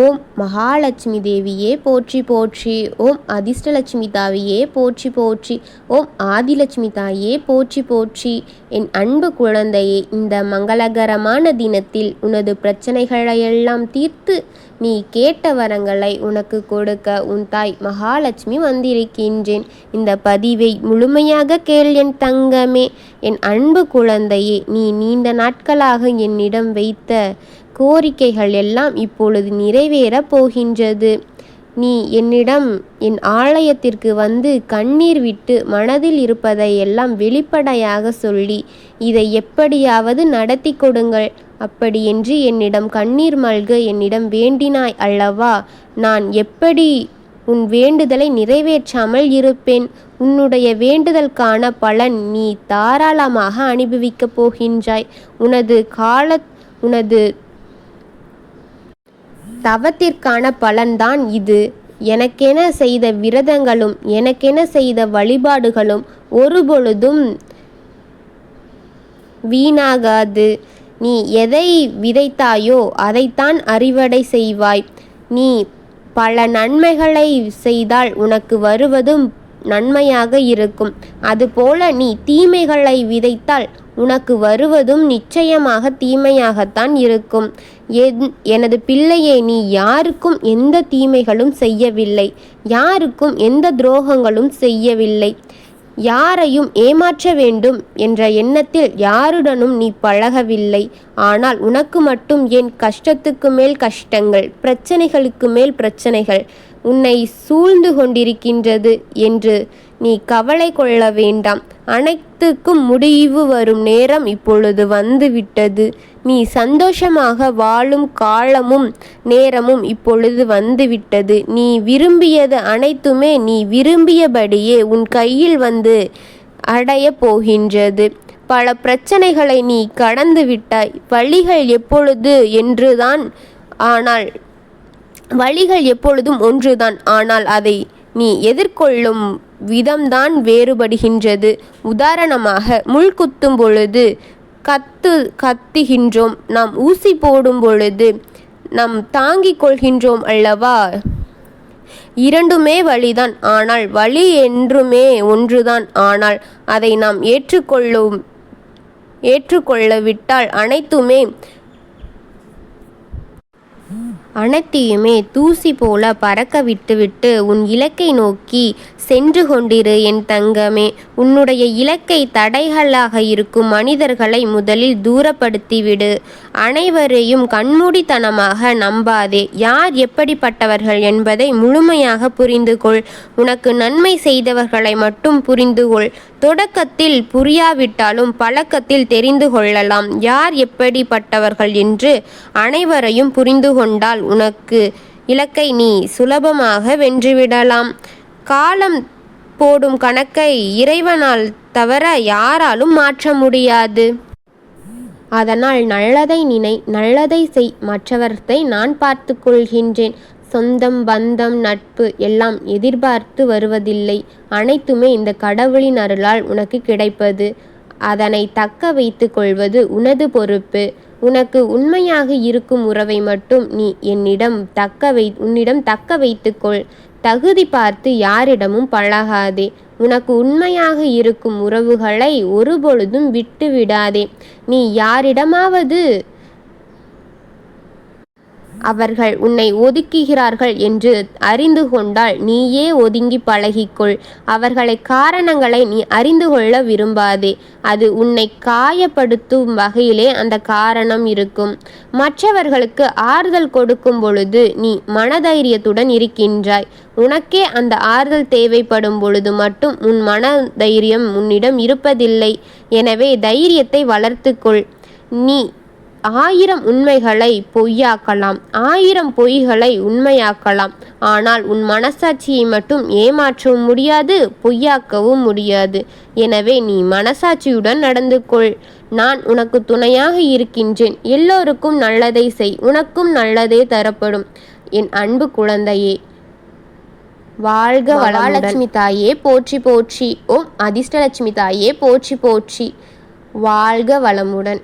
ஓம் மகாலட்சுமி தேவியே போற்றி போற்றி. ஓம் அதிர்ஷ்டலட்சுமி தாவியே போற்றி போற்றி. ஓம் ஆதிலட்சுமி தாயே போற்றி போற்றி. என் அன்பு குழந்தையே, இந்த மங்களகரமான தினத்தில் உனது பிரச்சனைகளையெல்லாம் தீர்த்து நீ கேட்ட வரங்களை உனக்கு கொடுக்க உன் தாய் மகாலட்சுமி வந்திருக்கின்றேன். இந்த பதிவை முழுமையாக கேள் என் தங்கமே. என் அன்பு குழந்தையே, நீ நீண்ட நாட்களாக என்னிடம் வைத்த கோரிக்கைகள் எல்லாம் இப்பொழுது நிறைவேறப் போகின்றது. நீ என்னிடம் என் ஆலயத்திற்கு வந்து கண்ணீர் விட்டு மனதில் இருப்பதை எல்லாம் வெளிப்படையாக சொல்லி இதை எப்படியாவது நடத்தி கொடுங்கள், அப்படியென்று என்னிடம் கண்ணீர் மல்க என்னிடம் வேண்டினாய் அல்லவா? நான் எப்படி உன் வேண்டுதலை நிறைவேற்றாமல் இருப்பேன்? உன்னுடைய வேண்டுதலுக்கான பலன் நீ தாராளமாக அனுபவிக்கப் போகின்றாய். உனது தவத்திற்கான பலன்தான் இது. எனக்கென செய்த விரதங்களும் எனக்கென செய்த வழிபாடுகளும் ஒருபொழுதும் வீணாகாது. நீ எதை விதைத்தாயோ அதைத்தான் அறுவடை செய்வாய். நீ பல நன்மைகளை செய்தால் உனக்கு வருவதும் நன்மையாக இருக்கும். அதுபோல நீ தீமைகளை விதைத்தால் உனக்கு வருவதும் நிச்சயமாக தீமையாகத்தான் இருக்கும். எனது பிள்ளையே, நீ யாருக்கும் எந்த தீமைகளும் செய்யவில்லை, யாருக்கும் எந்த துரோகங்களும் செய்யவில்லை. யாரையும் ஏமாற்ற வேண்டும் என்ற எண்ணத்தில் யாருடனும் நீ பழகவில்லை. ஆனால் உனக்கு மட்டும் ஏன் கஷ்டத்துக்கு மேல் கஷ்டங்கள், பிரச்சனைகளுக்கு மேல் பிரச்சனைகள் உன்னை சூழ்ந்து கொண்டிருக்கின்றது என்று நீ கவலை கொள்ள வேண்டாம். அனைத்துக்கும் முடிவு வரும் நேரம் இப்பொழுது வந்துவிட்டது. நீ சந்தோஷமாக வாழும் காலமும் நேரமும் இப்பொழுது வந்துவிட்டது. நீ விரும்பியது அனைத்துமே நீ விரும்பியபடியே உன் கையில் வந்து அடைய போகின்றது. பல பிரச்சனைகளை நீ கடந்து விட்டாய். வழிகள் எப்பொழுதும் ஒன்றுதான், ஆனால் அதை நீ எதிர்கொள்ளும் விதம்தான் வேறுபடுகின்றது. உதாரணமாக, முள் குத்தும் பொழுது கத்துகின்றோம், நாம் ஊசி போடும் பொழுது நாம் தாங்கிக் கொள்கின்றோம் அல்லவா? இரண்டுமே வழிதான், ஆனால் வழி என்றுமே ஒன்றுதான். ஆனால் அதை நாம் ஏற்றுக்கொள்ளவிட்டால் அனைத்தையுமே தூசி போல பறக்க விட்டுவிட்டு உன் இலக்கை நோக்கி சென்று கொண்டிரு என் தங்கமே. உன்னுடைய இலக்கை தடைகளாக இருக்கும் மனிதர்களை முதலில் தூரப்படுத்திவிடு. அனைவரையும் கண்மூடித்தனமாக நம்பாதே. யார் எப்படிப்பட்டவர்கள் என்பதை முழுமையாக புரிந்து கொள். உனக்கு நன்மை செய்தவர்களை மட்டும் புரிந்துகொள். தொடக்கத்தில் புரியாவிட்டாலும் பழக்கத்தில் தெரிந்து கொள்ளலாம் யார் எப்படிப்பட்டவர்கள் என்று. அனைவரையும் புரிந்து கொண்டால் உனக்கு இலக்கை நீ சுலபமாக வென்றுவிடலாம். காலம் போடும் கணக்கை இறைவனால் தவிர யாராலும் மாற்ற முடியாது. அதனால் நல்லதை நினை, நல்லதை செய். மற்றவர்களை நான் பார்த்து கொள்கின்றேன். சொந்தம், பந்தம், நட்பு எல்லாம் எதிர்பார்த்து வருவதில்லை. அனைத்துமே இந்த கடவுளின் அருளால் உனக்கு கிடைப்பது. அதனை தக்க வைத்து கொள்வது உனது பொறுப்பு. உனக்கு உண்மையாக இருக்கும் உறவை மட்டும் நீ உன்னிடம் தக்க வைத்துக்கொள். தகுதி பார்த்து யாரிடமும் பழகாதே. உனக்கு உண்மையாக இருக்கும் உறவுகளை ஒருபொழுதும் விட்டு விடாதே. நீ யாரிடமாவது அவர்கள் உன்னை ஒதுக்குகிறார்கள் என்று அறிந்து கொண்டால் நீயே ஒதுங்கி பழகிக்கொள். காரணங்களை நீ அறிந்து கொள்ள விரும்பாதே. அது உன்னை காயப்படுத்தும் வகையிலே அந்த காரணம் இருக்கும். மற்றவர்களுக்கு ஆறுதல் கொடுக்கும் பொழுது நீ மனதைரியத்துடன் இருக்கின்றாய். உனக்கே அந்த ஆறுதல் தேவைப்படும் பொழுது மட்டும் உன் மனதைரியம் உன்னிடம் இருப்பதில்லை. எனவே தைரியத்தை வளர்த்துக்கொள். நீ 1000 உண்மைகளை பொய்யாக்கலாம், 1000 பொய்களை உண்மையாக்கலாம். ஆனால் உன் மனசாட்சியை மட்டும் ஏமாற்றவும் முடியாது, பொய்யாக்கவும் முடியாது. எனவே நீ மனசாட்சியுடன் நடந்து கொள். நான் உனக்கு துணையாக இருக்கின்றேன். எல்லோருக்கும் நல்லதை செய், உனக்கும் நல்லதே தரப்படும். என் அன்பு குழந்தையே, வாழ்க வளமுடன். மகாலட்சுமி தாயே போற்றி போற்றி. ஓம் அதிர்ஷ்டலட்சுமி தாயே போற்றி போற்றி. வாழ்க வளமுடன்.